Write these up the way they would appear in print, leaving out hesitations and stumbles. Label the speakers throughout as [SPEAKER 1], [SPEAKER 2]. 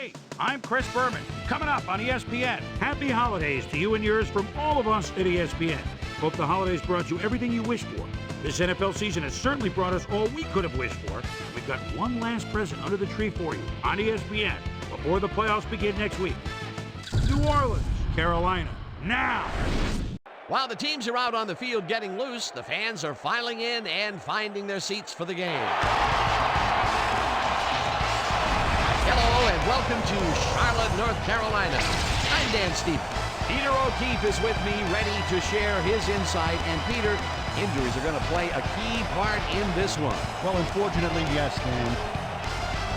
[SPEAKER 1] Hey, I'm Chris Berman. Coming up on ESPN. Happy holidays to you and yours from all of us at ESPN. Hope the holidays brought you everything you wished for. This NFL season has certainly brought us all we could have wished for. We've got one last present under the tree for you on ESPN before the playoffs begin next week. New Orleans, Carolina, now!
[SPEAKER 2] While the teams are out on the field getting loose, the fans are filing in and finding their seats for the game. Hello and welcome to Charlotte, North Carolina. I'm Dan Stevens. Peter O'Keefe is with me, ready to share his insight. And Peter, injuries are going to play a key part in this one.
[SPEAKER 3] Well, unfortunately, yes, Dan.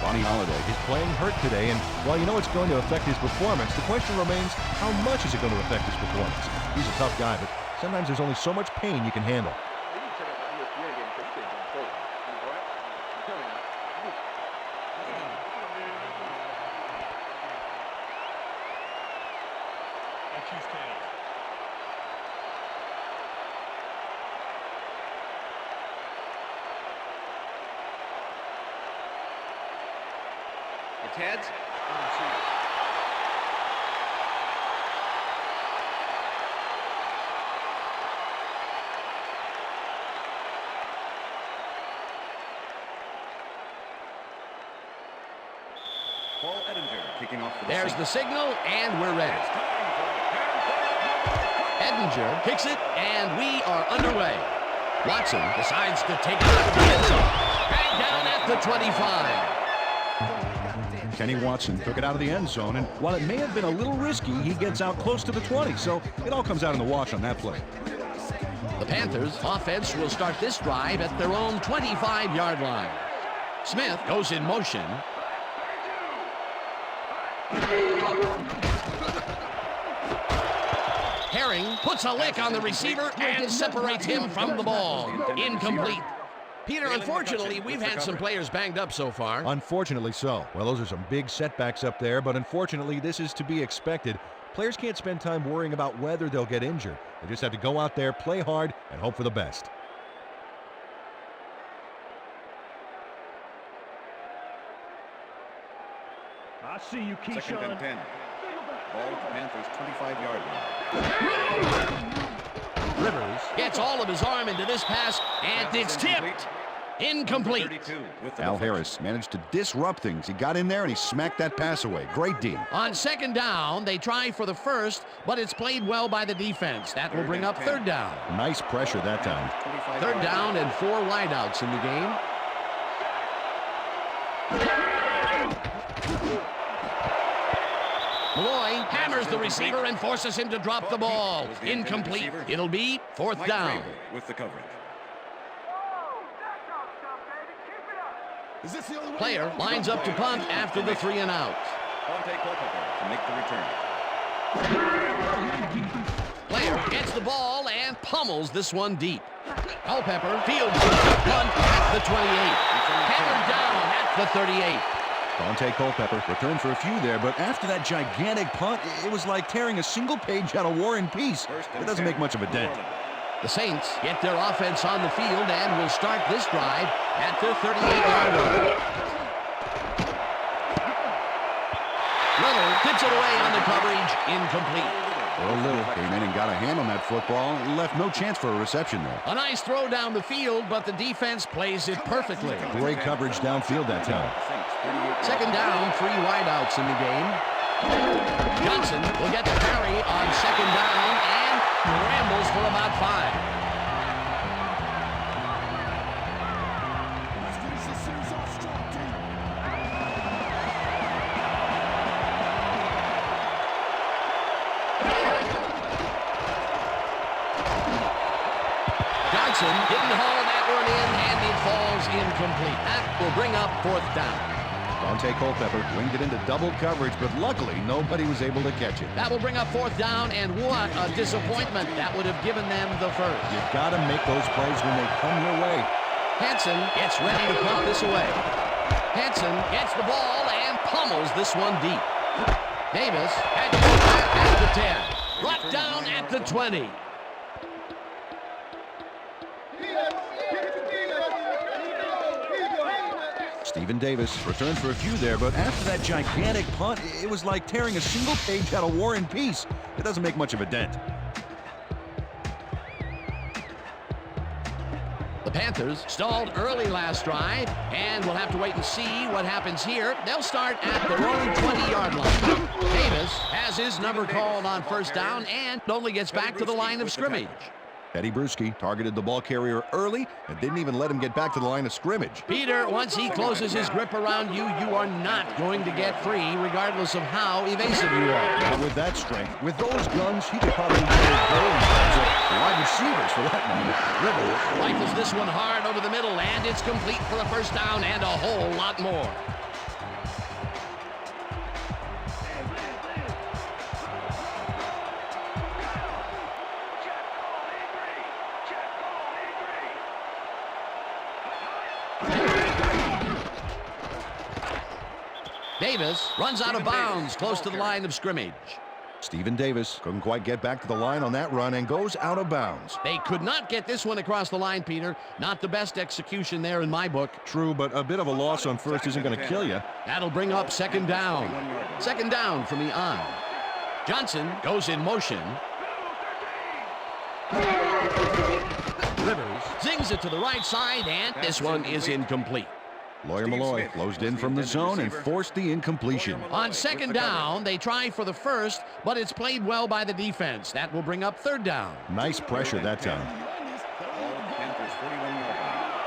[SPEAKER 3] Bonnie Holiday is playing hurt today, and while you know it's going to affect his performance, the question remains, how much is it going to affect his performance? He's a tough guy, but sometimes there's only so much pain you can handle.
[SPEAKER 4] It's heads. Paul Edinger kicking off for the
[SPEAKER 2] There's the signal, and we're ready. Edinger kicks it, and we are underway. Watson decides to take it out of the end zone. Bang down at the 25.
[SPEAKER 3] Kenny Watson took it out of the end zone, and while it may have been a little risky, he gets out close to the 20, so it all comes out in the wash on that play.
[SPEAKER 2] The Panthers offense will start this drive at their own 25-yard line. Smith goes in motion. Herring puts a lick on the receiver and separates him from the ball. Incomplete. Peter, unfortunately, we've had some players banged up so far.
[SPEAKER 3] Unfortunately so. Well, those are some big setbacks up there, but unfortunately, this is to be expected. Players can't spend time worrying about whether they'll get injured. They just have to go out there, play hard, and hope for the best.
[SPEAKER 1] I see you, Keyshawn.
[SPEAKER 4] Second and 10. Ball at the Panthers' 25-yard line.
[SPEAKER 2] Rivers gets all of his arm into this pass, and it's tipped. Incomplete.
[SPEAKER 3] Al Harris managed to disrupt things. He got in there and he smacked that pass away. Great D.
[SPEAKER 2] On second down, they try for the first, but it's played well by the defense. That will bring up third down.
[SPEAKER 3] Nice pressure that time.
[SPEAKER 2] Third down and 4 wideouts in the game. Malloy hammers the receiver and forces him to drop the ball. Incomplete. It'll be fourth down.
[SPEAKER 4] With the coverage.
[SPEAKER 2] Player lines up to punt after the 3 and out.
[SPEAKER 4] To make the return.
[SPEAKER 2] Player gets the ball and pummels this one deep. Culpepper fields the punt at the 28. Hammered down at the 38.
[SPEAKER 3] Dante Culpepper returned for a few there, but after that gigantic punt, it was like tearing a single page out of War and Peace. It doesn't make much of a dent.
[SPEAKER 2] The Saints get their offense on the field and will start this drive at their 38-yard line. Leonard tips it away on the coverage. Incomplete.
[SPEAKER 3] Earl Little came in and got a hand on that football and left no chance for a reception there.
[SPEAKER 2] A nice throw down the field, but the defense plays it perfectly.
[SPEAKER 3] Great coverage downfield that time.
[SPEAKER 2] Second down, 3 wideouts in the game. Johnson will get the carry on second down and rambles for about 5. Johnson didn't haul that one in, and it falls incomplete. That will bring up fourth down.
[SPEAKER 3] Dante Culpepper winged it into double coverage, but luckily nobody was able to catch it.
[SPEAKER 2] That will bring up fourth down, and what a disappointment. That would have given them the first.
[SPEAKER 3] You gotta make those plays when they come your way.
[SPEAKER 2] Hanson gets ready to pump this away. Hanson gets the ball and pummels this one deep. Davis had to put that at the 10. Brought down at the 20.
[SPEAKER 3] Stephen Davis returned for a few there, but after that gigantic punt, it was like tearing a single page out of War and Peace. It doesn't make much of a dent.
[SPEAKER 2] The Panthers stalled early last drive, and we'll have to wait and see what happens here. They'll start at their own 20-yard line. Davis has his number called on first down and only gets back to the line of scrimmage.
[SPEAKER 3] Teddy Bruschi targeted the ball carrier early and didn't even let him get back to the line of scrimmage.
[SPEAKER 2] Peter, once he closes his grip around you, you are not going to get free, regardless of how evasive you are.
[SPEAKER 3] Now with that strength, with those guns, he could probably go in terms of wide receivers for that matter.
[SPEAKER 2] Rivers rifles this one hard over the middle, and it's complete for a first down and a whole lot more. Davis runs out of bounds close to the line of scrimmage.
[SPEAKER 3] Stephen Davis couldn't quite get back to the line on that run and goes out of bounds.
[SPEAKER 2] They could not get this one across the line, Peter. Not the best execution there in my book.
[SPEAKER 3] True, but a bit of a loss on first isn't going to kill you.
[SPEAKER 2] That'll bring up second down. Second down from the on. Johnson goes in motion. Rivers zings it to the right side, and this one is incomplete.
[SPEAKER 3] Lawyer Malloy closed in from the zone and forced the incompletion.
[SPEAKER 2] On second down, they try for the first, but it's played well by the defense. That will bring up third down.
[SPEAKER 3] Nice pressure that time.
[SPEAKER 4] Panthers 41 yards.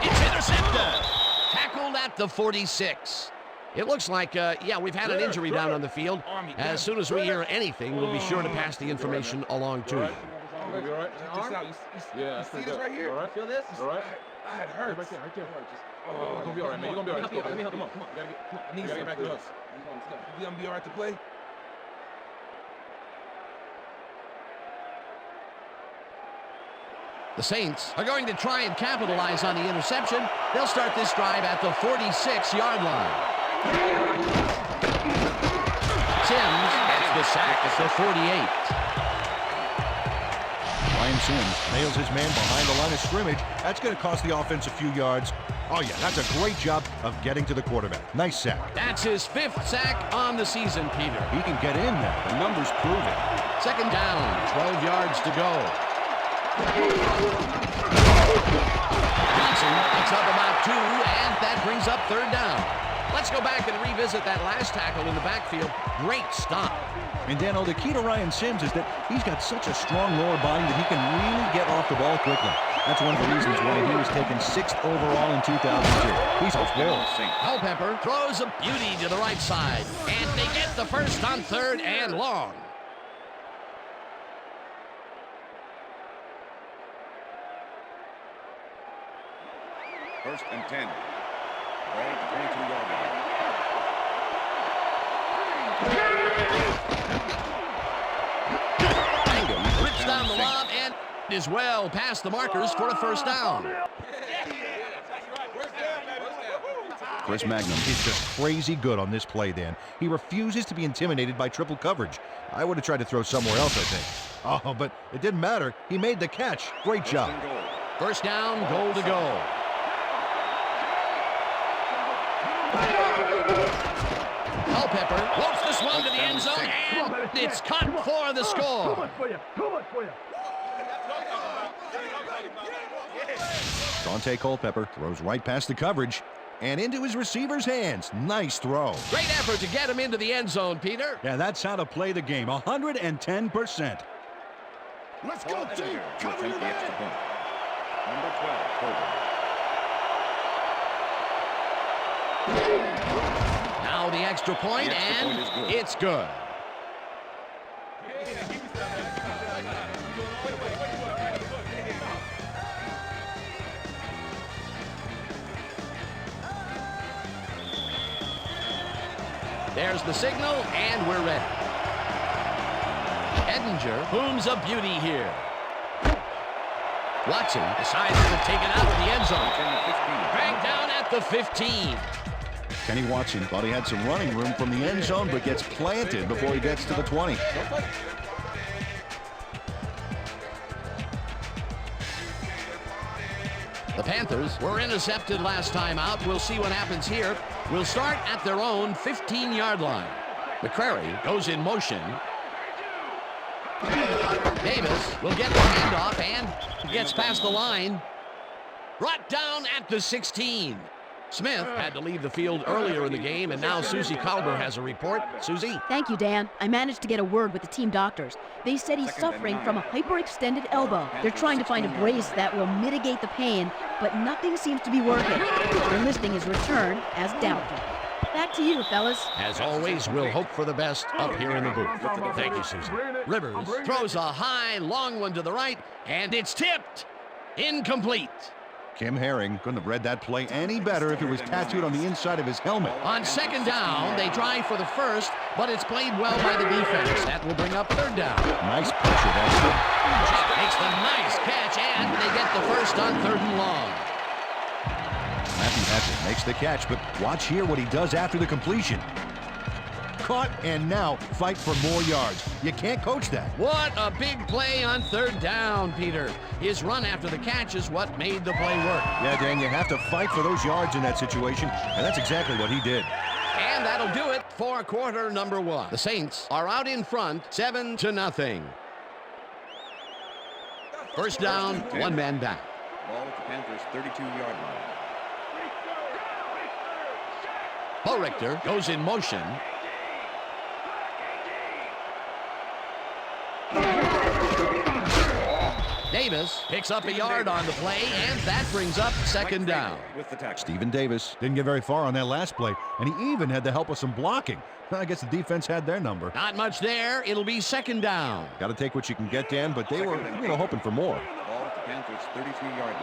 [SPEAKER 2] It's intercepted. Tackled at the 46. It looks like, yeah, we've had an injury down on the field. As soon as we hear anything, we'll be sure to pass the information along to you.
[SPEAKER 5] You be all right? You see this right here? All right. Feel this? All right. It hurts. Right there. Oh, you're gonna be all right, man. You're gonna be all right. Let me help. Come on. I need you to get back to us. You gonna be all right to play?
[SPEAKER 2] The Saints are going to try and capitalize on the interception. They'll start this drive at the 46-yard line. Sims gets the sack at the 48.
[SPEAKER 3] Ryan Sims nails his man behind the line of scrimmage. That's going to cost the offense a few yards. Oh, yeah, that's a great job of getting to the quarterback. Nice sack.
[SPEAKER 2] That's his 5th sack on the season, Peter.
[SPEAKER 3] He can get in there. The numbers prove it.
[SPEAKER 2] Second down, 12 yards to go. Johnson picks up about 2, and that brings up third down. Let's go back and revisit that last tackle in the backfield. Great stop.
[SPEAKER 3] And Dano, the key to Ryan Sims is that he's got such a strong lower body that he can really get off the ball quickly. That's one of the reasons why he was taken 6th overall in 2002. He's a bull.
[SPEAKER 2] Culpepper throws a beauty to the right side, and they get the first on third and long.
[SPEAKER 4] First and 10. Ball at the 22-yard line.
[SPEAKER 2] Rips down the lob and is well past the markers for a first down.
[SPEAKER 3] Chris Magnum is just crazy good on this play, Dan. He refuses to be intimidated by triple coverage. I would have tried to throw somewhere else, I think. Oh, but it didn't matter. He made the catch. Great job.
[SPEAKER 2] First down, goal to go. Culpepper floats this one to the end zone, and it's caught for the score.
[SPEAKER 3] Dante Culpepper throws right past the coverage and into his receiver's hands. Nice throw.
[SPEAKER 2] Great effort to get him into the end zone, Peter.
[SPEAKER 3] Yeah, that's how to play the game. 110%.
[SPEAKER 4] Let's go, team. Attempt the extra point. Number 12, Colbert.
[SPEAKER 2] Now the extra point, and it's good. There's the signal, and we're ready. Edinger booms a beauty here. Watson decides to take it out of the end zone. Dragged down at the 15.
[SPEAKER 3] Kenny Watson thought he had some running room from the end zone, but gets planted before he gets to the 20.
[SPEAKER 2] The Panthers were intercepted last time out. We'll see what happens here. We'll start at their own 15-yard line. McCrary goes in motion. Davis will get the handoff and gets past the line. Brought down at the 16. Smith had to leave the field earlier in the game, and now Susie Kalber has a report. Susie?
[SPEAKER 6] Thank you, Dan. I managed to get a word with the team doctors. They said he's suffering from a hyperextended elbow. They're trying to find a brace that will mitigate the pain, but nothing seems to be working. They're listing his return as doubtful. Back to you, fellas.
[SPEAKER 2] As always, we'll hope for the best up here in the booth. Thank you, Susie. Rivers throws a high, long one to the right, and it's tipped. Incomplete.
[SPEAKER 3] Kim Herring couldn't have read that play any better if it was tattooed on the inside of his helmet.
[SPEAKER 2] On second down, they try for the first, but it's played well by the defense. That will bring up third down.
[SPEAKER 3] Nice pressure, that's
[SPEAKER 2] Chip makes the nice catch, and they get the first on 3rd and long.
[SPEAKER 3] Matthew Hatcher makes the catch, but watch here what he does after the completion. Caught, and now fight for more yards. You can't coach that.
[SPEAKER 2] What a big play on 3rd down, Peter. His run after the catch is what made the play work.
[SPEAKER 3] Yeah, Dan, you have to fight for those yards in that situation, and that's exactly what he did.
[SPEAKER 2] And that'll do it for quarter number 1. The Saints are out in front, 7-0. First down, one man back.
[SPEAKER 4] Ball at the Panthers' 32-yard line.
[SPEAKER 2] Bo Richter goes in motion. Davis picks up a yard on the play, and that brings up second down.
[SPEAKER 3] Stephen Davis didn't get very far on that last play, and he even had the help of some blocking. I guess the defense had their number.
[SPEAKER 2] Not much there. It'll be second down.
[SPEAKER 3] Got to take what you can get, Dan, but they were hoping for more.
[SPEAKER 4] Ball at the Panthers' 33-yard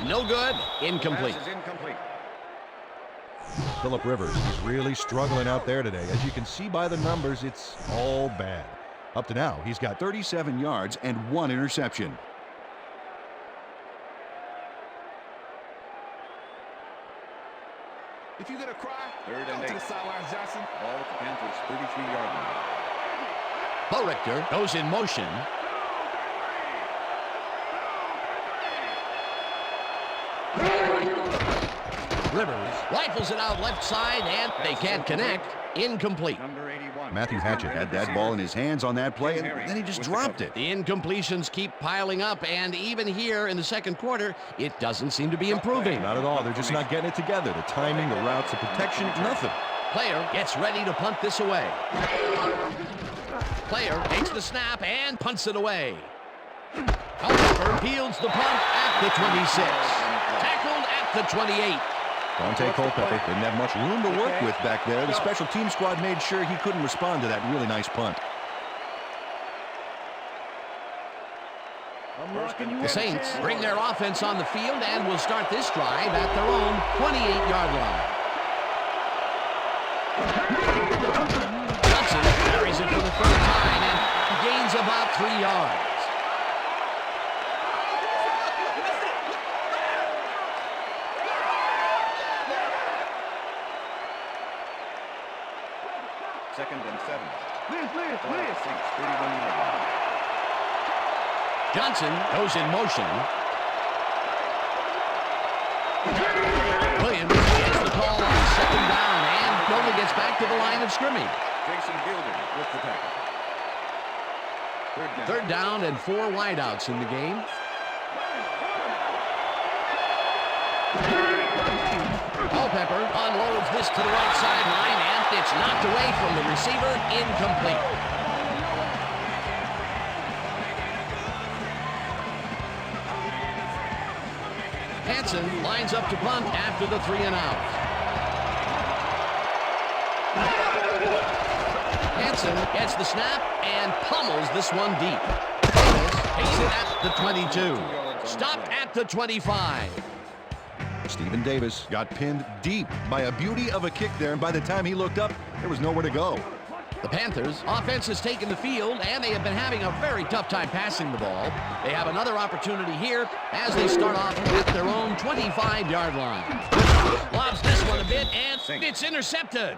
[SPEAKER 4] line.
[SPEAKER 2] No good. Incomplete.
[SPEAKER 4] Pass is incomplete.
[SPEAKER 3] Phillip Rivers is really struggling out there today. As you can see by the numbers, it's all bad. Up to now, he's got 37 yards and 1 interception.
[SPEAKER 5] If you're gonna cry,
[SPEAKER 4] 3rd and
[SPEAKER 5] go to
[SPEAKER 4] 8.
[SPEAKER 5] the sidelines, Johnson.
[SPEAKER 4] Ball at the Panthers' 33-yard line.
[SPEAKER 2] Bo Richter goes in motion. Rivers rifles it out left side, and they can't connect. Incomplete.
[SPEAKER 4] Number 81.
[SPEAKER 3] Matthew Hatchett had that ball in his hands on that play, and then he just dropped it.
[SPEAKER 2] The incompletions keep piling up, and even here in the second quarter, it doesn't seem to be improving.
[SPEAKER 3] Not at all. They're just not getting it together. The timing, the routes, the protection, nothing.
[SPEAKER 2] Player gets ready to punt this away. Player takes the snap and punts it away. Culpepper fields the punt at the 26. Tackled at the 28.
[SPEAKER 3] Dante Culpepper didn't have much room to work with back there. The special team squad made sure he couldn't respond to that really nice punt.
[SPEAKER 2] The Saints bring their offense on the field and will start this drive at their own 28-yard line. Johnson carries it for the 3rd time and gains about 3 yards.
[SPEAKER 4] Second and 7. Saints, 31-yard line.
[SPEAKER 2] Johnson goes in motion. Williams gets the call on second down and only gets back to the line of scrimmage.
[SPEAKER 4] Jason Gilder with the tackle.
[SPEAKER 2] Third down and 4 wideouts in the game. Culpepper unloads this to the right sideline, and it's knocked away from the receiver. Incomplete. Hansen lines up to punt after the 3 and out. Hansen gets the snap and pummels this one deep. Davis takes it at the 22. Stopped at the 25.
[SPEAKER 3] Stephen Davis got pinned deep by a beauty of a kick there, and by the time he looked up, there was nowhere to go.
[SPEAKER 2] The Panthers offense has taken the field, and they have been having a very tough time passing the ball. They have another opportunity here as they start off at their own 25-yard line. Lobs this one a bit, and it's intercepted.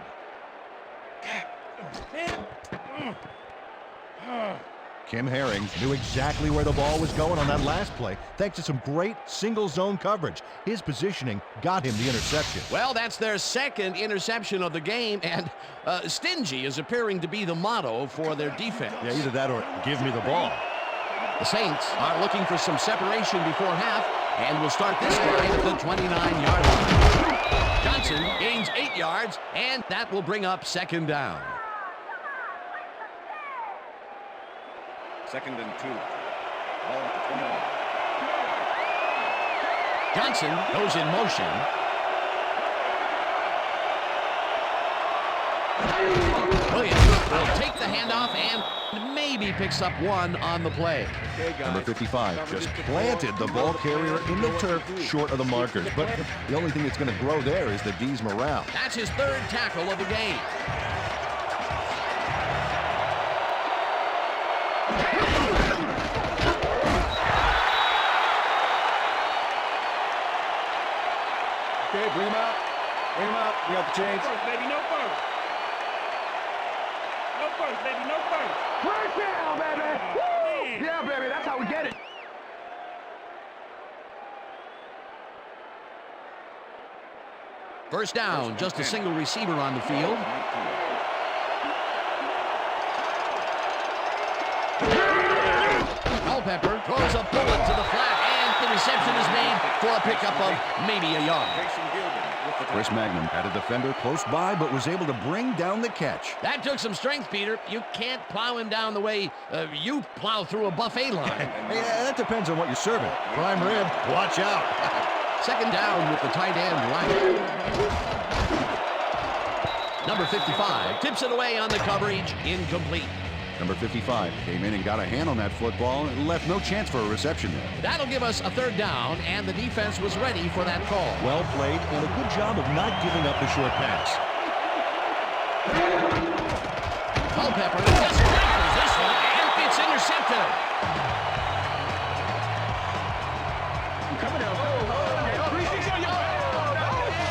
[SPEAKER 3] Kim Herring knew exactly where the ball was going on that last play, thanks to some great single-zone coverage. His positioning got him the interception.
[SPEAKER 2] Well, that's their second interception of the game, and stingy is appearing to be the motto for their defense.
[SPEAKER 3] Yeah, either that or give me the ball.
[SPEAKER 2] The Saints are looking for some separation before half, and will start this drive at the 29-yard line. Johnson gains 8 yards, and that will bring up second down.
[SPEAKER 4] Second and 2. Ball at the 21.
[SPEAKER 2] Johnson goes in motion. Williams will take the handoff and maybe picks up one on the play.
[SPEAKER 3] Number 55 just planted the ball carrier in the turf short of the markers. But the only thing that's going to grow there is the D's morale.
[SPEAKER 2] That's his third tackle of the game.
[SPEAKER 5] Okay, bring him out. Bring him out. We got the chains.
[SPEAKER 7] No first, baby, no first. No first, baby, no first.
[SPEAKER 5] First down, baby. Yeah, baby, that's how we get it.
[SPEAKER 2] First down, just a single receiver on the field. Culpepper throws a bullet to the flat, and the reception is made for a pickup of maybe a yard.
[SPEAKER 3] Chris Magnum had a defender close by, but was able to bring down the catch.
[SPEAKER 2] That took some strength, Peter. You can't plow him down the way you plow through a buffet line.
[SPEAKER 3] Hey, that depends on what you're serving. Prime rib, watch out.
[SPEAKER 2] Second down with the tight end Ryan. Number 55 tips it away on the coverage, incomplete.
[SPEAKER 3] Number 55 came in and got a hand on that football and left no chance for a reception there.
[SPEAKER 2] That'll give us a third down, and the defense was ready for that call.
[SPEAKER 3] Well played and a good job of not giving up the short pass.
[SPEAKER 2] Culpepper just tackles this one, and it's intercepted.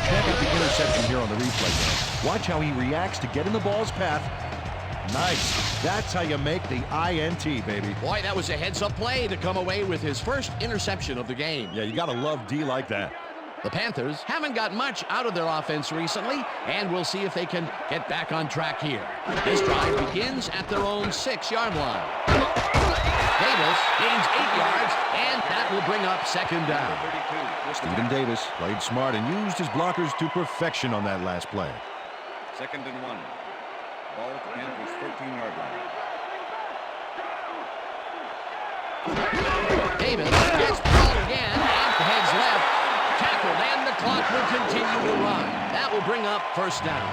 [SPEAKER 3] Check out the interception here on the replay. Watch how he reacts to get in the ball's path. Nice. That's how you make the INT, baby.
[SPEAKER 2] Boy, that was a heads-up play to come away with his first interception of the game.
[SPEAKER 3] Yeah, you got to love D like that.
[SPEAKER 2] The Panthers haven't got much out of their offense recently, and we'll see if they can get back on track here. This drive begins at their own 6-yard line. Davis gains 8 yards, and that will bring up second down.
[SPEAKER 3] Stephen Davis played smart and used his blockers to perfection on that last play.
[SPEAKER 4] Second and 1. Ball at the Panthers' 14-yard line.
[SPEAKER 2] Davis gets ball again, and heads left. Tackled, and the clock will continue to run. That will bring up first down.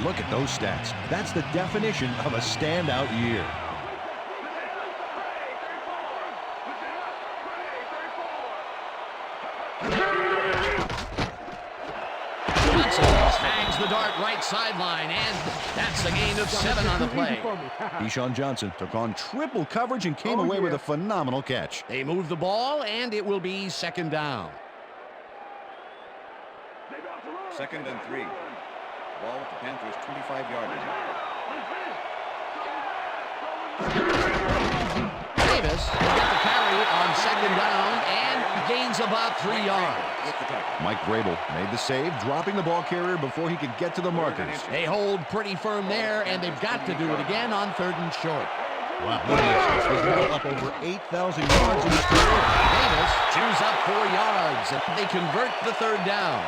[SPEAKER 3] Look at those stats. That's the definition of a standout year.
[SPEAKER 2] Hangs the dart right sideline, and that's a gain of 7 on the play.
[SPEAKER 3] Deshaun Johnson took on triple coverage and came away with a phenomenal catch.
[SPEAKER 2] They move the ball, and it will be second down.
[SPEAKER 4] Second and 3. Ball at the Panthers' 25-yard line.
[SPEAKER 2] Davis will get the carry on second down and gains about 3 yards.
[SPEAKER 3] Mike Vrabel made the save, dropping the ball carrier before he could get to the markers.
[SPEAKER 2] They hold pretty firm there, and they've got to do it again on third and short.
[SPEAKER 3] Wow, look at this. He's now up over 8,000 yards in his career.
[SPEAKER 2] Davis chews up 4 yards, and they convert the third down.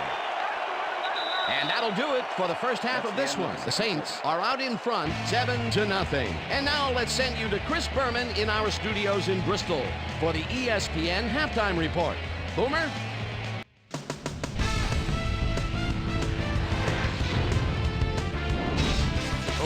[SPEAKER 2] And that'll do it for the first half of this one. The Saints are out in front, 7-0. And now let's send you to Chris Berman in our studios in Bristol for the ESPN Halftime Report. Boomer?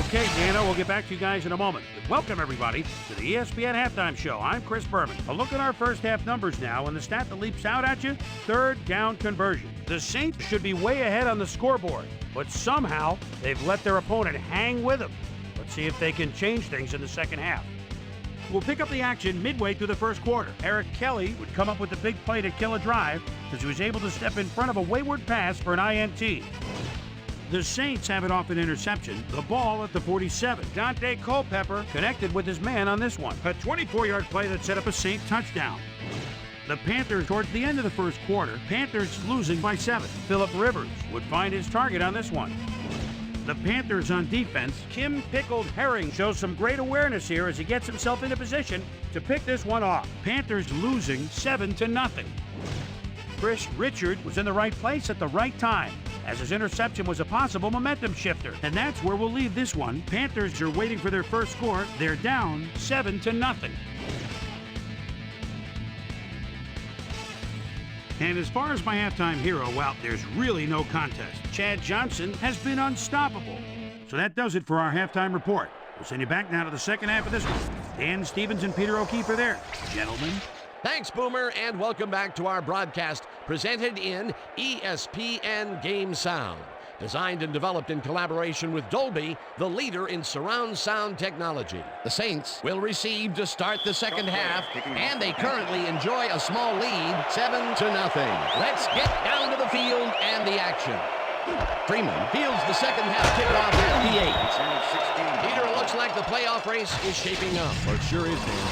[SPEAKER 1] Okay, Dana, we'll get back to you guys in a moment. But welcome, everybody, to the ESPN Halftime Show. I'm Chris Berman. A look at our first half numbers now, and the stat that leaps out at you, third down conversion. The Saints should be way ahead on the scoreboard, but somehow they've let their opponent hang with them. Let's see if they can change things in the second half. We'll pick up the action midway through the first quarter. Eric Kelly would come up with the big play to kill a drive because he was able to step in front of a wayward pass for an INT. The Saints have it off an interception. The ball at the 47. Dante Culpepper connected with his man on this one. A 24-yard play that set up a Saint touchdown. The Panthers towards the end of the first quarter. Panthers losing by 7. Phillip Rivers would find his target on this one. The Panthers on defense. Kim Pickled Herring shows some great awareness here as he gets himself into position to pick this one off. Panthers losing 7-0. Chris Richard was in the right place at the right time, as his interception was a possible momentum shifter. And that's where we'll leave this one. Panthers are waiting for their first score. They're down 7-0. And as far as my halftime hero, well, there's really no contest. Chad Johnson has been unstoppable. So that does it for our halftime report. We'll send you back now to the second half of this one. Dan Stevens and Peter O'Keefe are there. Gentlemen.
[SPEAKER 2] Thanks, Boomer, and welcome back to our broadcast presented in ESPN Game Sound. Designed and developed in collaboration with Dolby, the leader in surround sound technology. The Saints will receive to start the second half, and they currently enjoy a small lead, 7-0. Let's get down to the field and the action. Freeman fields the second half kickoff at the 8. Peter, it looks like the playoff race is shaping up.
[SPEAKER 3] Well, it sure is, Dan.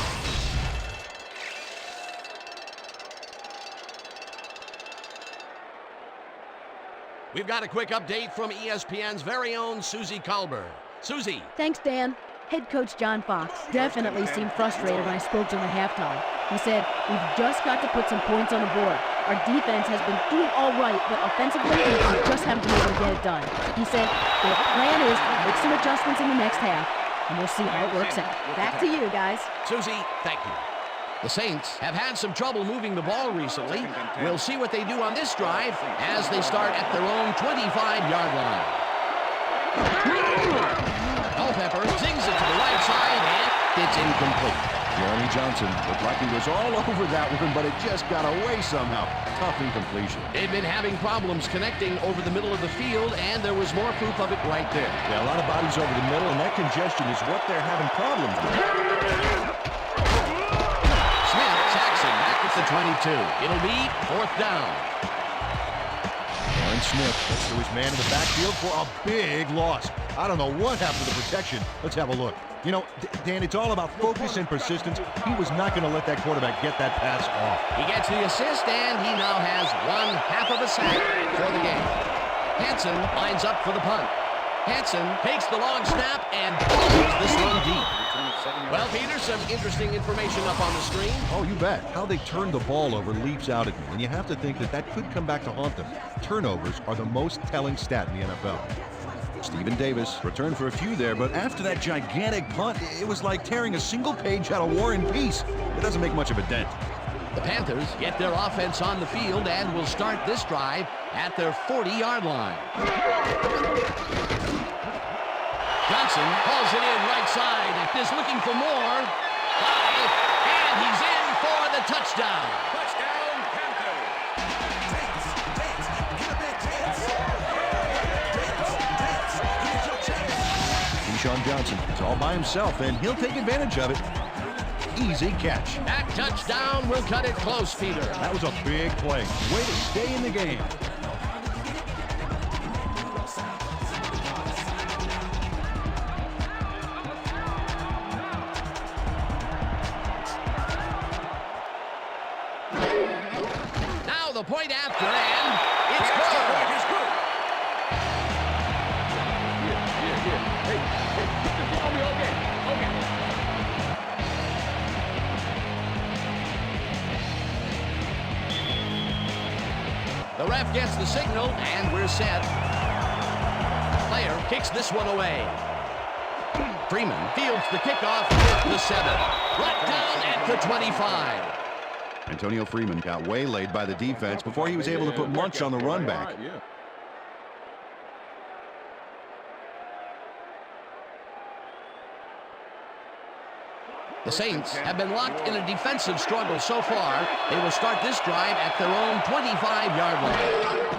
[SPEAKER 2] We've got a quick update from ESPN's very own Susie Colbert. Susie.
[SPEAKER 6] Thanks, Dan. Head coach John Fox definitely seemed frustrated when I spoke to him at halftime. He said, "We've just got to put some points on the board. Our defense has been doing all right, but offensively, we just haven't been able to get it done." He said, "Their plan is to make some adjustments in the next half, and we'll see how it works out." Back to you, guys.
[SPEAKER 2] Susie, thank you. The Saints have had some trouble moving the ball recently. We'll see what they do on this drive as they start at their own 25-yard line. Culpepper zings it to the right side, and it's incomplete.
[SPEAKER 3] Jeremy Johnson looked like he was all over that one, but it just got away somehow. Tough incompletion.
[SPEAKER 2] They've been having problems connecting over the middle of the field, and there was more proof of it right there.
[SPEAKER 3] Yeah, a lot of bodies over the middle, and that congestion is what they're having problems with.
[SPEAKER 2] The 22. It'll be 4th down.
[SPEAKER 3] Aaron Smith gets to his man in the backfield for a big loss. I don't know what happened to the protection. Let's have a look. You know, Dan, it's all about focus and persistence. He was not going to let that quarterback get that pass off.
[SPEAKER 2] He gets the assist, and he now has 1/2 of a sack for the game. Hansen lines up for the punt. Hansen takes the long snap and pulls this one deep. Well, Peter, some interesting information up on the screen.
[SPEAKER 3] Oh, you bet. How they turned the ball over leaps out at me, and you have to think that that could come back to haunt them. Turnovers are the most telling stat in the NFL. Stephen Davis returned for a few there, but after that gigantic punt, it was like tearing a single page out of War and Peace. It doesn't make much of a dent.
[SPEAKER 2] The Panthers get their offense on the field and will start this drive at their 40-yard line. Johnson hauls it in right side. Is looking for more. And he's in for the touchdown.
[SPEAKER 4] Touchdown, Panthers.
[SPEAKER 3] Keyshawn Johnson is all by himself, and he'll take advantage of it. Easy catch.
[SPEAKER 2] That touchdown will cut it close, Peter.
[SPEAKER 3] That was a big play. Way to stay in the game.
[SPEAKER 2] The point after, and it's good. The ref gets the signal, and we're set. Player kicks this one away. Freeman fields the kickoff at the 7. Right down at the 25.
[SPEAKER 3] Antonio Freeman got waylaid by the defense before he was able to put lunch on the run back.
[SPEAKER 2] The Saints have been locked in a defensive struggle so far. They will start this drive at their own 25-yard line.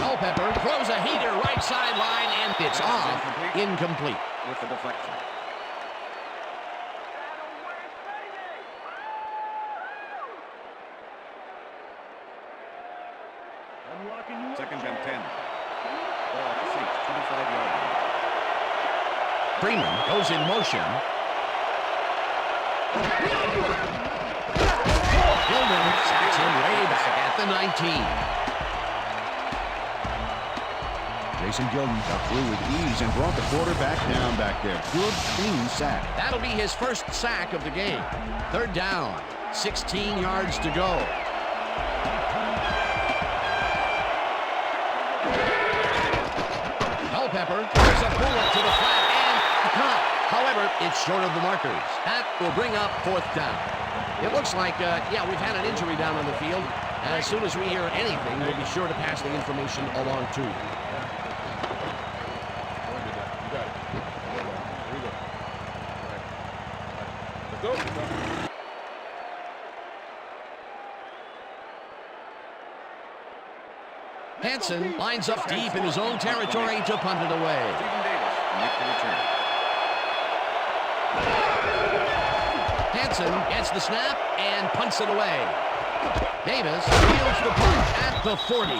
[SPEAKER 2] Culpepper throws a heater right sideline, and it's off. Incomplete.
[SPEAKER 4] With the deflection. Second and 10. Ball at the Saints 25-yard line.
[SPEAKER 2] Freeman goes in motion. Gilman sacks him way back at the 19.
[SPEAKER 3] Jason Gilden got through with ease and brought the quarterback down back there. Good, clean sack.
[SPEAKER 2] That'll be his first sack of the game. Third down, 16 yards to go. Culpepper throws a bullet to the flat and caught. However, it's short of the markers. That will bring up fourth down. It looks like, we've had an injury down on the field. As soon as we hear anything, we'll be sure to pass the information along to you. Hansen lines up deep in his own territory to punt it away.
[SPEAKER 4] Stephen Davis will make the return.
[SPEAKER 2] Hansen gets the snap and punts it away. Davis fields the punt at the 40.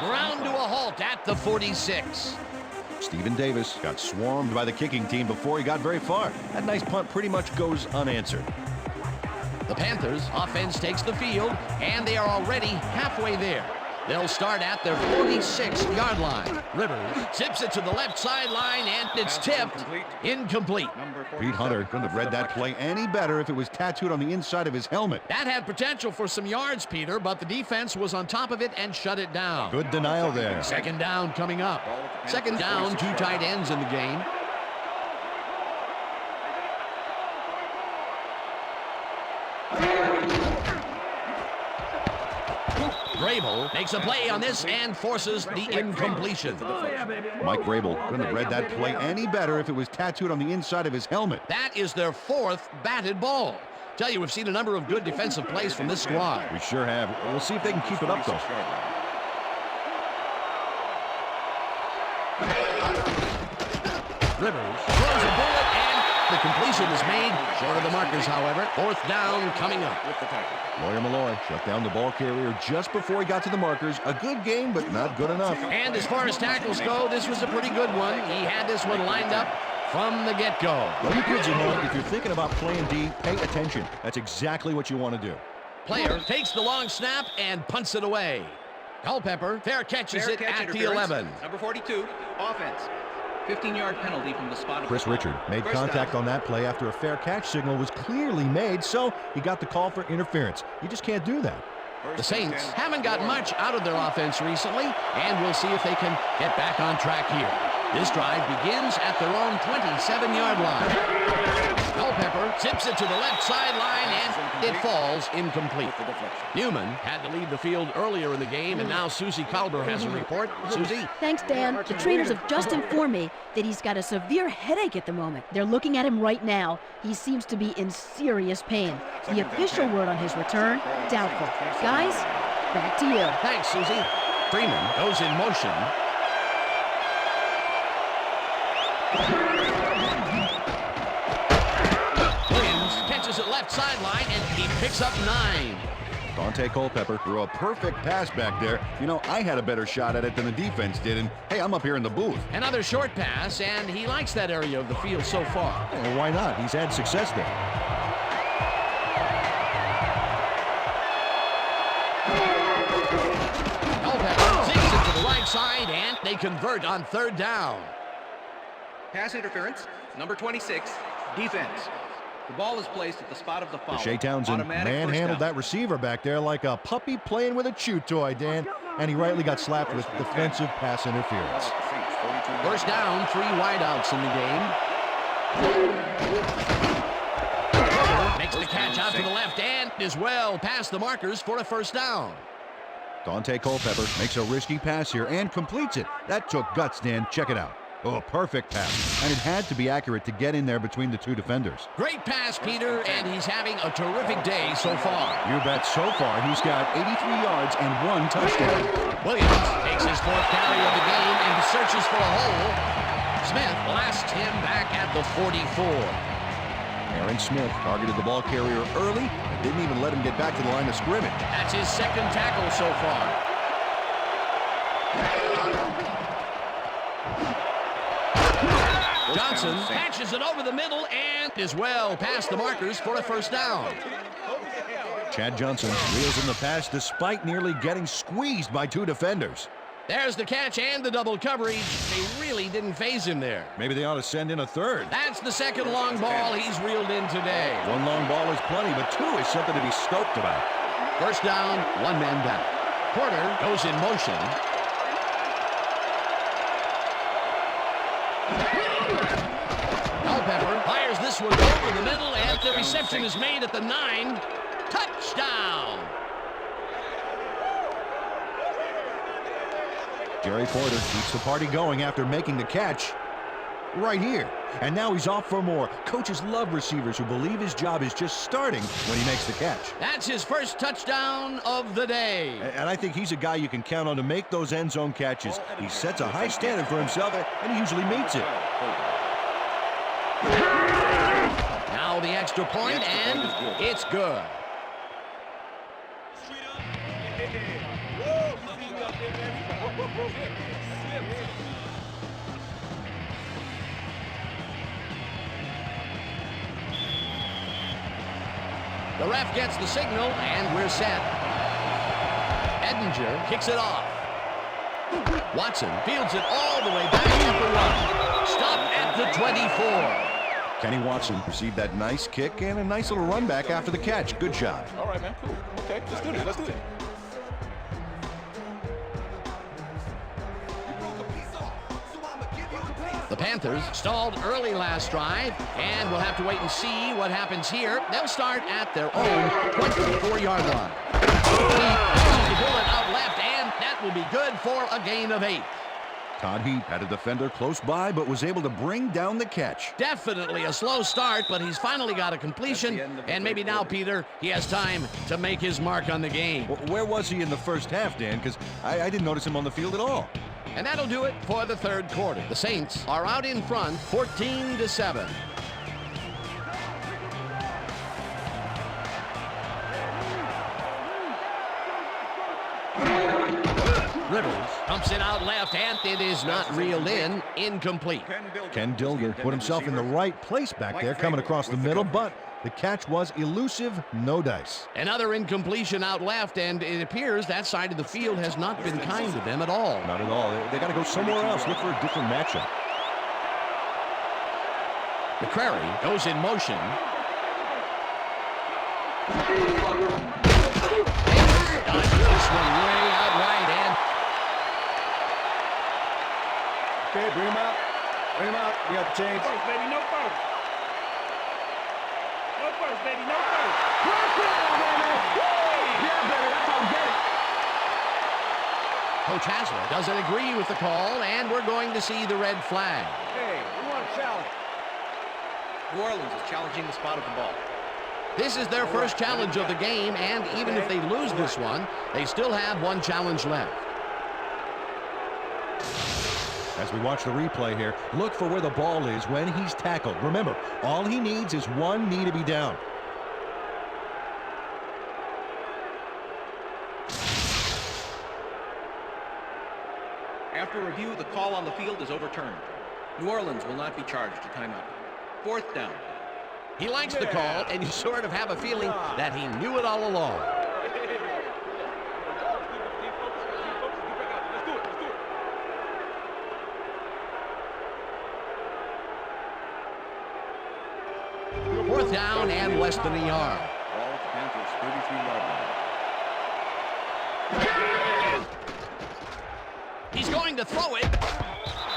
[SPEAKER 2] Ground to a halt at the 46.
[SPEAKER 3] Stephen Davis got swarmed by the kicking team before he got very far. That nice punt pretty much goes unanswered.
[SPEAKER 2] The Panthers offense takes the field, and they are already halfway there. They'll start at their 46-yard line. Rivers zips it to the left sideline, and it's tipped. Incomplete.
[SPEAKER 3] Pete Hunter couldn't have read that play any better if it was tattooed on the inside of his helmet.
[SPEAKER 2] That had potential for some yards, Peter, but the defense was on top of it and shut it down.
[SPEAKER 3] Good denial there.
[SPEAKER 2] Second down coming up. Second down, two tight ends in the game. Vrabel makes a play on this and forces the incompletion.
[SPEAKER 3] Mike Vrabel couldn't have read that play any better if it was tattooed on the inside of his helmet.
[SPEAKER 2] That is their fourth batted ball. Tell you, we've seen a number of good defensive plays from this squad.
[SPEAKER 3] We sure have. We'll see if they can keep it up, though.
[SPEAKER 2] Rivers throws a bullet, and the completion is made. Short of the markers, however. Fourth down coming up.
[SPEAKER 3] Lawyer Malloy shut down the ball carrier just before he got to the markers. A good game, but not good enough.
[SPEAKER 2] And as far as tackles go, this was a pretty good one. He had this one lined up from the get-go.
[SPEAKER 3] Well, you kids at home, if you're thinking about playing D, pay attention. That's exactly what you want to do.
[SPEAKER 2] Player takes the long snap and punts it away. Culpepper fair catches it at the 11.
[SPEAKER 8] Number 42, offense. 15-yard penalty from the spot of
[SPEAKER 3] Chris Richard made contact on that play after a fair catch signal was clearly made, so he got the call for interference. You just can't do that.
[SPEAKER 2] The Saints haven't got much out of their offense recently, and we'll see if they can get back on track here. This drive begins at their own 27-yard line. Culpepper tips it to the left sideline, and it falls incomplete. Newman had to leave the field earlier in the game, and now Susie Calder has a report. Susie?
[SPEAKER 6] Thanks, Dan. The trainers have just informed me that he's got a severe headache at the moment. They're looking at him right now. He seems to be in serious pain. The official word on his return, doubtful. Guys, back to you.
[SPEAKER 2] Thanks, Susie. Freeman goes in motion. Williams catches it left sideline, and he picks up 9.
[SPEAKER 3] Dante Culpepper threw a perfect pass back there. You know, I had a better shot at it than the defense did, and hey, I'm up here in the booth.
[SPEAKER 2] Another short pass, and he likes that area of the field so far.
[SPEAKER 3] Well, why not? He's had success there.
[SPEAKER 2] Culpepper zigs it to the right side, and they convert on third down.
[SPEAKER 8] pass interference. Number 26, defense. The ball is placed at the spot of the foul.
[SPEAKER 3] Shea Townsend manhandled that receiver back there like a puppy playing with a chew toy, Dan. And he rightly got slapped with defensive pass interference.
[SPEAKER 2] First down, 3 wideouts in the game. Makes the catch out to the left and is well past the markers for a first down.
[SPEAKER 3] Dante Culpepper makes a risky pass here and completes it. That took guts, Dan. Check it out. Oh, a perfect pass. And it had to be accurate to get in there between the two defenders.
[SPEAKER 2] Great pass, Peter, and he's having a terrific day so far.
[SPEAKER 3] You bet. So far, he's got 83 yards and 1 touchdown.
[SPEAKER 2] Williams takes his 4th carry of the game and searches for a hole. Smith blasts him back at the 44.
[SPEAKER 3] Aaron Smith targeted the ball carrier early and didn't even let him get back to the line of scrimmage.
[SPEAKER 2] That's his 2nd tackle so far. Johnson patches it over the middle and is well past the markers for a first down.
[SPEAKER 3] Chad Johnson reels in the pass despite nearly getting squeezed by 2 defenders.
[SPEAKER 2] There's the catch and the double coverage. They really didn't phase him there.
[SPEAKER 3] Maybe they ought to send in a third.
[SPEAKER 2] That's the second long ball he's reeled in today.
[SPEAKER 3] 1 long ball is plenty, but 2 is something to be stoked about.
[SPEAKER 2] First down, 1 man down. Porter goes in motion. Culpepper fires this one over the middle, and the reception is made at the 9. Touchdown!
[SPEAKER 3] Jerry Porter keeps the party going after making the catch right here. And now he's off for more. Coaches love receivers who believe his job is just starting when he makes the catch.
[SPEAKER 2] That's his first touchdown of the day.
[SPEAKER 3] And I think he's a guy you can count on to make those end zone catches. He sets a high standard for himself, and he usually meets it.
[SPEAKER 2] Now the extra point, and it's good. The ref gets the signal, and we're set. Edinger kicks it off. Watson fields it all the way back at the 1. Stop at the 24.
[SPEAKER 3] Kenny Watson received that nice kick and a nice little run back after the catch. Good job.
[SPEAKER 5] All right, man. Cool. Okay, let's do this. Let's do it.
[SPEAKER 2] The Panthers stalled early last drive, and we'll have to wait and see what happens here. They'll start at their own 24-yard line. He the bullet out left, and that will be good for a gain of 8.
[SPEAKER 3] Todd Heap had a defender close by, but was able to bring down the catch.
[SPEAKER 2] Definitely a slow start, but he's finally got a completion, and maybe now, Peter, he has time to make his mark on the game.
[SPEAKER 3] Well, where was he in the first half, Dan? Because I didn't notice him on the field at all.
[SPEAKER 2] And that'll do it for the third quarter. The Saints are out in front, 14-7. Rivers pumps it out left, and it is not reeled in. Incomplete.
[SPEAKER 3] Ken Dilger put himself in the right place back there, coming across the middle, but the catch was elusive, no dice.
[SPEAKER 2] Another incompletion out left, and it appears that side of the field has not been kind to them at all.
[SPEAKER 3] Not at all. They got to go somewhere else, look for a different matchup.
[SPEAKER 2] McCrary goes in motion. This one way out right, and
[SPEAKER 4] Okay, bring him out. Bring him out. We got the chains.
[SPEAKER 7] First, baby, no first. No first, baby, no first.
[SPEAKER 4] Yeah, baby, that's how we get it.
[SPEAKER 2] Coach Hasler doesn't agree with the call, and we're going to see the red flag.
[SPEAKER 4] Hey, we want a challenge.
[SPEAKER 8] New Orleans is challenging the spot of the ball.
[SPEAKER 2] This is their first challenge of the game, and even if they lose this one, they still have one challenge left.
[SPEAKER 3] As we watch the replay here, look for where the ball is when he's tackled. Remember, all he needs is one knee to be down.
[SPEAKER 8] After review, the call on the field is overturned. New Orleans will not be charged a timeout. 4th down.
[SPEAKER 2] He likes the call, and you sort of have a feeling that he knew it all along. Fourth down and less than a yard.
[SPEAKER 4] Ball at the Panthers, 33-yard line.
[SPEAKER 2] He's going to throw it.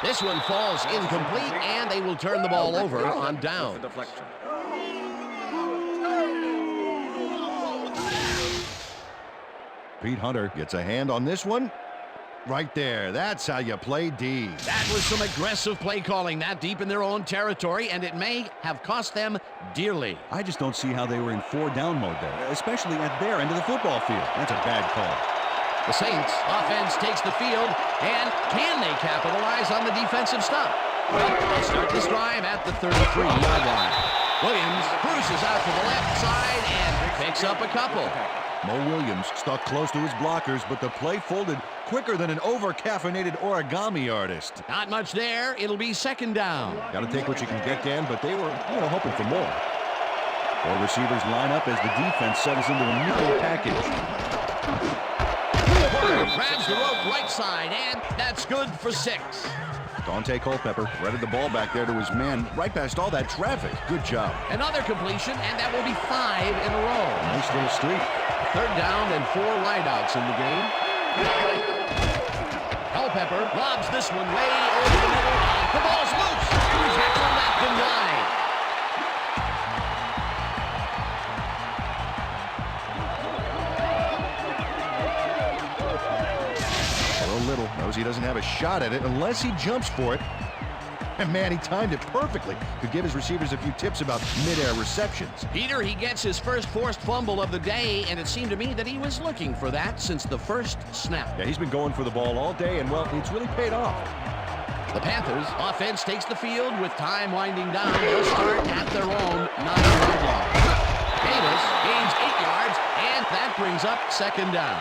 [SPEAKER 2] This one falls incomplete, and they will turn the ball over on down.
[SPEAKER 4] Deflection.
[SPEAKER 3] Pete Hunter gets a hand on this one. Right there. That's how you play D.
[SPEAKER 2] That was some aggressive play calling that deep in their own territory, and it may have cost them dearly.
[SPEAKER 3] I just don't see how they were in 4-down mode there, especially at their end of the football field. That's a bad call.
[SPEAKER 2] The Saints offense takes the field, and can they capitalize on the defensive stop? Well, they'll start this drive at the 33-yard line. Williams cruises out to the left side and picks up a couple.
[SPEAKER 3] Mo Williams stuck close to his blockers, but the play folded quicker than an over-caffeinated origami artist.
[SPEAKER 2] Not much there. It'll be second down.
[SPEAKER 3] Got to take what you can get, Dan, but they were, hoping for more. 4 receivers line up as the defense settles into a nickel package.
[SPEAKER 2] Grabs the rope right side, and that's good for 6.
[SPEAKER 3] Dante Culpepper threaded the ball back there to his man right past all that traffic. Good job.
[SPEAKER 2] Another completion, and that will be 5 in a row.
[SPEAKER 3] Nice little streak.
[SPEAKER 2] 3rd down and 4 wideouts in the game. Culpepper lobs this one way over the middle. The ball's loose. Tackle left and wide.
[SPEAKER 3] Little knows he doesn't have a shot at it unless he jumps for it. And man, he timed it perfectly. Could give his receivers a few tips about mid-air receptions.
[SPEAKER 2] Peter, he gets his first forced fumble of the day, and it seemed to me that he was looking for that since the first snap.
[SPEAKER 3] Yeah, he's been going for the ball all day, and well, it's really paid off.
[SPEAKER 2] The Panthers offense takes the field with time winding down. They'll start at their own 9-yard line. Davis gains 8 yards, and that brings up second down.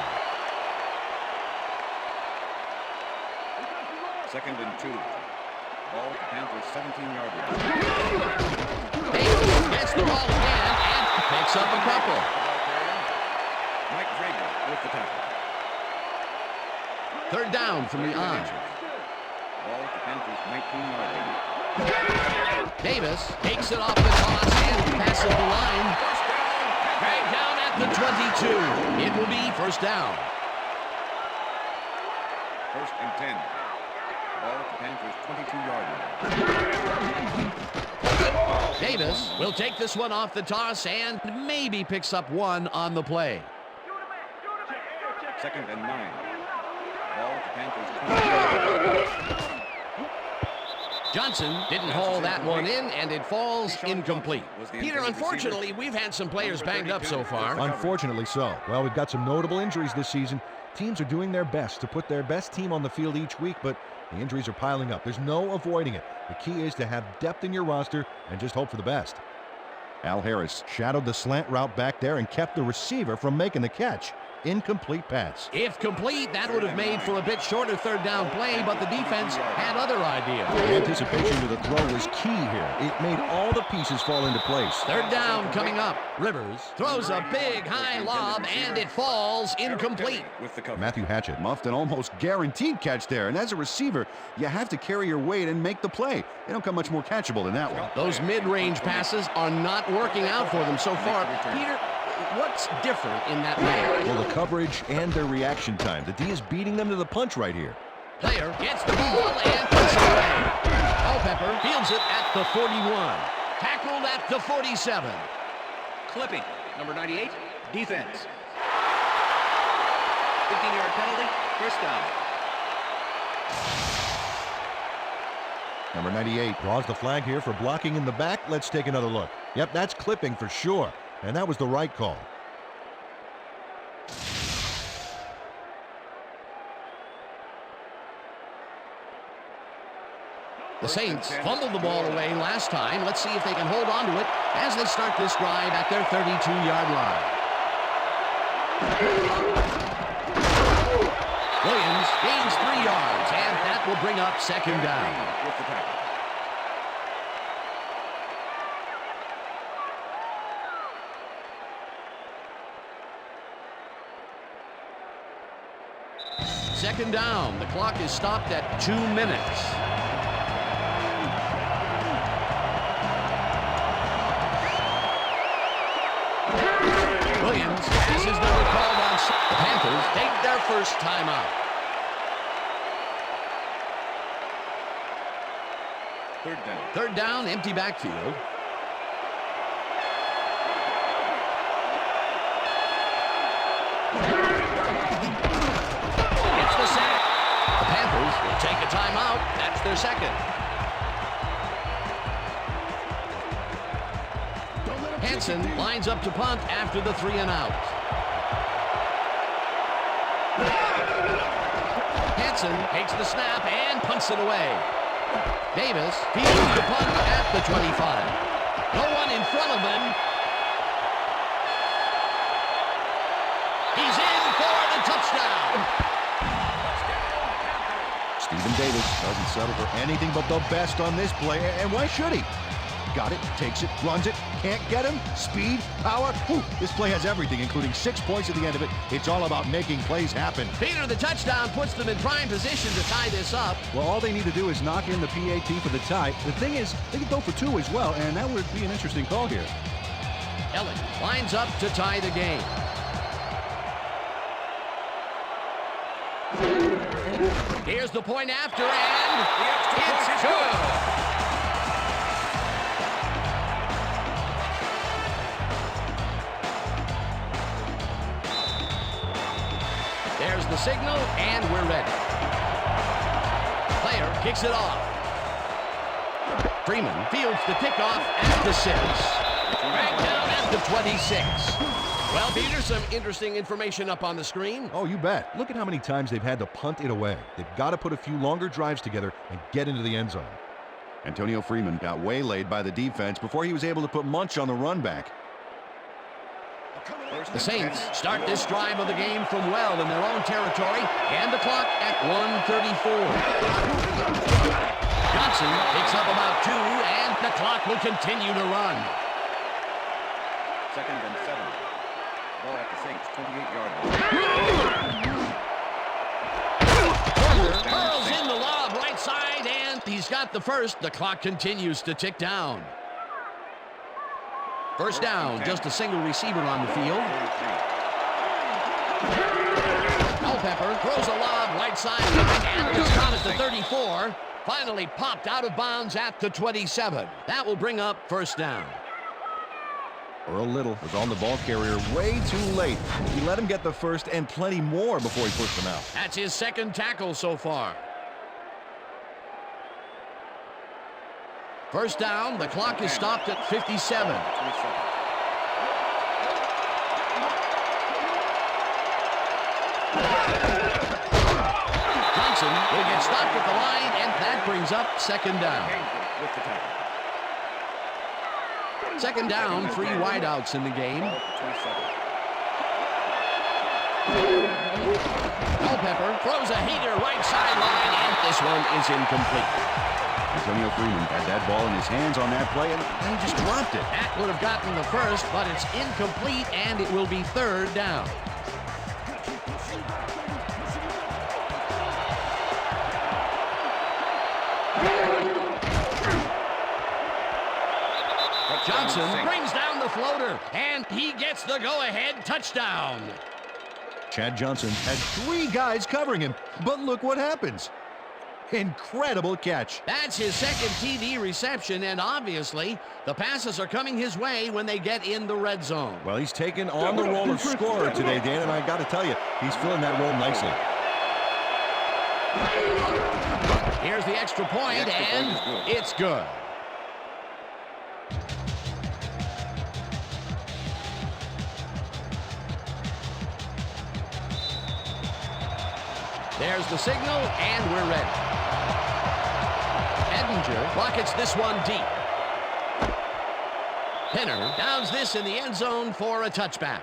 [SPEAKER 4] 2nd and 2. Ball at the Panthers' 17-yard line.
[SPEAKER 2] Davis gets the ball again and picks up a couple.
[SPEAKER 4] Mike Drager with the tackle.
[SPEAKER 2] 3rd down from the on.
[SPEAKER 4] Ball at the Panthers' 19-yard line.
[SPEAKER 2] Davis takes it off the toss and passes the line. Dragged down at the 22. It will be first down.
[SPEAKER 4] 1st and 10. Ball at the Panthers' 22-yard line.
[SPEAKER 2] Davis will take this one off the toss and maybe picks up 1 on the play.
[SPEAKER 4] 2nd and 9. Ball at the Panthers' 20-yard line.
[SPEAKER 2] Johnson didn't haul that one in, and it falls incomplete. Peter, unfortunately, we've had some players banged up so far.
[SPEAKER 3] Unfortunately so. Well, we've got some notable injuries this season. Teams are doing their best to put their best team on the field each week, but the injuries are piling up. There's no avoiding it. The key is to have depth in your roster and just hope for the best. Al Harris shadowed the slant route back there and kept the receiver from making the catch. Incomplete pass.
[SPEAKER 2] If complete, that would have made for a bit shorter 3rd down play, but the defense had other ideas.
[SPEAKER 3] The anticipation to the throw was key here. It made all the pieces fall into place.
[SPEAKER 2] 3rd down coming up. Rivers throws a big high lob, and it falls incomplete.
[SPEAKER 3] Matthew Hatchett muffed an almost guaranteed catch there, and as a receiver, you have to carry your weight and make the play. They don't come much more catchable than that one.
[SPEAKER 2] Those mid-range passes are not working out for them so far. Peter, what's different in that way?
[SPEAKER 3] Well, the coverage and their reaction time. The D is beating them to the punch right here.
[SPEAKER 2] Player gets the ball and puts it away. Culpepper fields it at the 41. Tackled at the 47.
[SPEAKER 8] Clipping, number 98, defense. 15-yard penalty, first down.
[SPEAKER 3] Number 98 draws the flag here for blocking in the back. Let's take another look. Yep, that's clipping for sure. And that was the right call.
[SPEAKER 2] The Saints fumbled the ball away last time. Let's see if they can hold on to it as they start this drive at their 32-yard line. Williams gains 3 yards, and that will bring up second down. Second down. The clock is stopped at 2 minutes. Williams, this is number called on. The Panthers take their first timeout. Third down, empty backfield. It's the sack. The Panthers will take a timeout. That's their second. Hansen lines up to punt after the 3 and out. Hansen takes the snap and punts it away. Davis fields the punt at the 25. No one in front of him.
[SPEAKER 3] Stephen Davis doesn't settle for anything but the best on this play, and why should he? Got it, takes it, runs it, can't get him, speed, power. Whew, this play has everything, including 6 points at the end of it. It's all about making plays happen.
[SPEAKER 2] Peter, the touchdown puts them in prime position to tie this up.
[SPEAKER 3] Well, all they need to do is knock in the PAT for the tie. The thing is, they could go for 2 as well, and that would be an interesting call here.
[SPEAKER 2] Elliott lines up to tie the game. Here's the point after, and it's good. There's the signal, and we're ready. Player kicks it off. Freeman fields the kickoff at the 6. Right down at the 26. Well, Peter, some interesting information up on the screen.
[SPEAKER 3] Oh, you bet. Look at how many times they've had to punt it away. They've got to put a few longer drives together and get into the end zone. Antonio Freeman got waylaid by the defense before he was able to put Munch on the run back.
[SPEAKER 2] The Saints start this drive of the game from well in their own territory, and the clock at 1:34. Johnson picks up about 2, and the clock will continue to run.
[SPEAKER 4] 2nd and 7. Ball at the Saints, 28-yard line.
[SPEAKER 2] Hurls in the lob right side, and he's got the first. The clock continues to tick down. First down, just a single receiver on the field. Culpepper throws a lob right side, and it's caught at the 34. Finally popped out of bounds at the 27. That will bring up first down.
[SPEAKER 3] Earl Little was on the ball carrier way too late. He let him get the first and plenty more before he pushed him out.
[SPEAKER 2] That's his second tackle so far. First down, the clock is stopped at 57. Johnson will get stopped at the line, and that brings up second down. Second down, 3 wideouts in the game. Culpepper throws a heater right sideline, and this one is incomplete.
[SPEAKER 3] Antonio Freeman had that ball in his hands on that play, and he just dropped it.
[SPEAKER 2] That would have gotten the first, but it's incomplete, and it will be third down. Johnson brings down the floater, and he gets the go-ahead touchdown.
[SPEAKER 3] Chad Johnson had 3 guys covering him, but look what happens. Incredible catch.
[SPEAKER 2] That's his second TD reception, and obviously the passes are coming his way when they get in the red zone.
[SPEAKER 3] Well, he's taken on the role of scorer today, Dan, and I got to tell you, he's filling that role nicely.
[SPEAKER 2] Here's the extra point, and it's good. There's the signal, and we're ready. Edinger rockets this one deep. Penner downs this in the end zone for a touchback.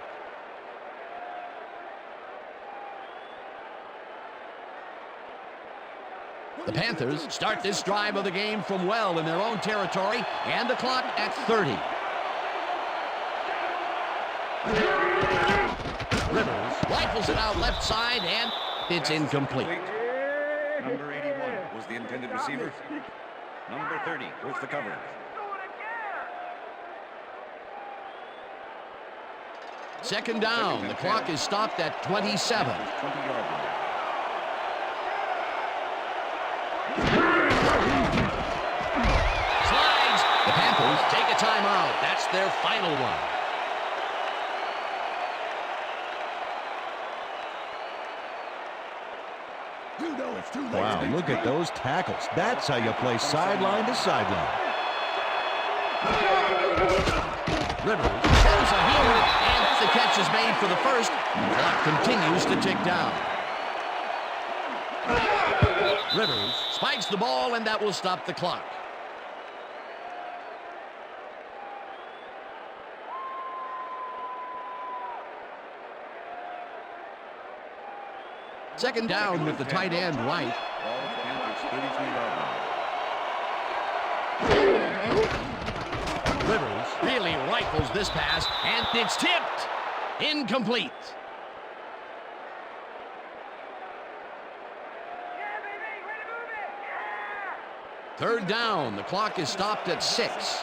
[SPEAKER 2] The Panthers start this drive of the game from well in their own territory, and the clock at 30. Rivers rifles it out left side, and it's incomplete.
[SPEAKER 4] Number 81 was the intended receiver. Number 30 was the cover.
[SPEAKER 2] Second down. The clock is stopped at 27.
[SPEAKER 4] 20-yard line.
[SPEAKER 2] Slides. The Panthers take a timeout. That's their final one.
[SPEAKER 3] Wow, look at those tackles. That's how you play sideline to sideline.
[SPEAKER 2] Rivers throws a heater, and the catch is made for the first. The clock continues to tick down. Rivers spikes the ball, and that will stop the clock. Second down with the tight end right.
[SPEAKER 3] Rivers.
[SPEAKER 2] Really rifles this pass, and it's tipped. Incomplete. Third down. The clock is stopped at 6.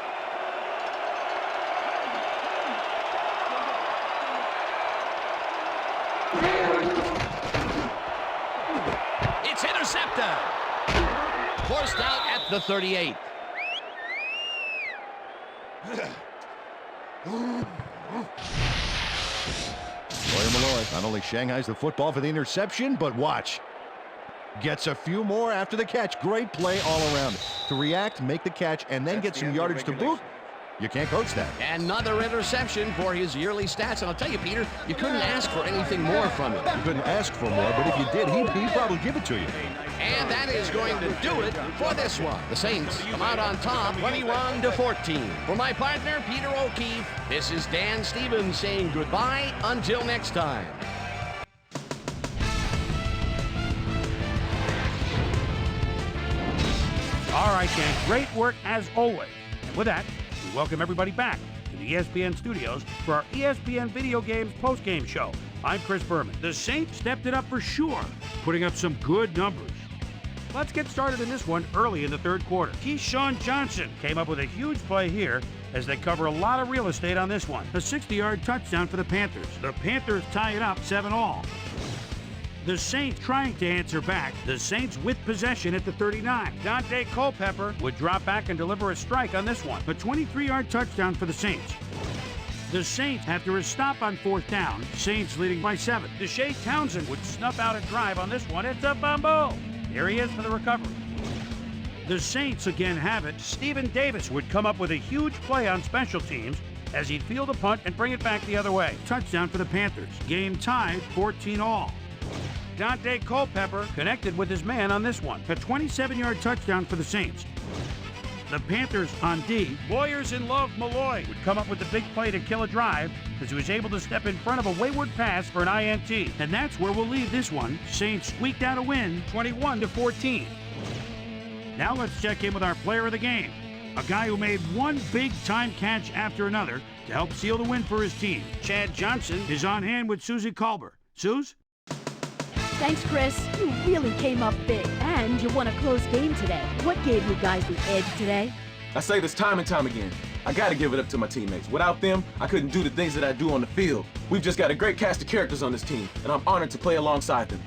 [SPEAKER 2] It's intercepted. Forced out at the 38.
[SPEAKER 3] Malloy not only Shanghai's the football for the interception, but watch. Gets a few more after the catch. Great play all around. To react, make the catch, and then get some yardage to boot. You can't coach that.
[SPEAKER 2] Another interception for his yearly stats. And I'll tell you, Peter, you couldn't ask for anything more from him.
[SPEAKER 3] You couldn't ask for more, but if you did, he'd probably give it to you.
[SPEAKER 2] And that is going to do it for this one. The Saints come out on top, 21-14. For my partner, Peter O'Keefe, this is Dan Stevens saying goodbye until next time.
[SPEAKER 1] All right, gang, great work as always. And with that, we welcome everybody back to the ESPN studios for our ESPN Video Games postgame show. I'm Chris Berman. The Saints stepped it up for sure, putting up some good numbers. Let's get started in this one early in the third quarter. Keyshawn Johnson came up with a huge play here as they cover a lot of real estate on this one. A 60-yard touchdown for the Panthers. The Panthers tie it up 7-all. The Saints trying to answer back. The Saints with possession at the 39. Dante Culpepper would drop back and deliver a strike on this one. A 23-yard touchdown for the Saints. The Saints, after a stop on fourth down, Saints leading by 7. Deshae Townsend would snuff out a drive on this one. It's a fumble. Here he is for the recovery. The Saints again have it. Stephen Davis would come up with a huge play on special teams as he'd field a punt and bring it back the other way. Touchdown for the Panthers. Game tied 14-all. Dante Culpepper connected with his man on this one. A 27-yard touchdown for the Saints. The Panthers on D. Lawyers in love Malloy would come up with the big play to kill a drive as he was able to step in front of a wayward pass for an INT. And that's where we'll leave this one. Saints squeaked out a win, 21-14. Now let's check in with our player of the game. A guy who made one big-time catch after another to help seal the win for his team. Chad Johnson is on hand with Susie Culber. Suze?
[SPEAKER 6] Thanks, Chris. You really came up big. And you won a close game today. What gave you guys the edge today?
[SPEAKER 5] I say this time and time again. I got to give it up to my teammates. Without them, I couldn't do the things that I do on the field. We've just got a great cast of characters on this team, and I'm honored to play alongside them.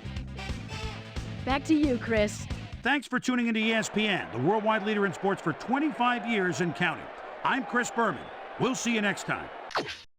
[SPEAKER 6] Back to you, Chris.
[SPEAKER 1] Thanks for tuning into ESPN, the worldwide leader in sports for 25 years and counting. I'm Chris Berman. We'll see you next time.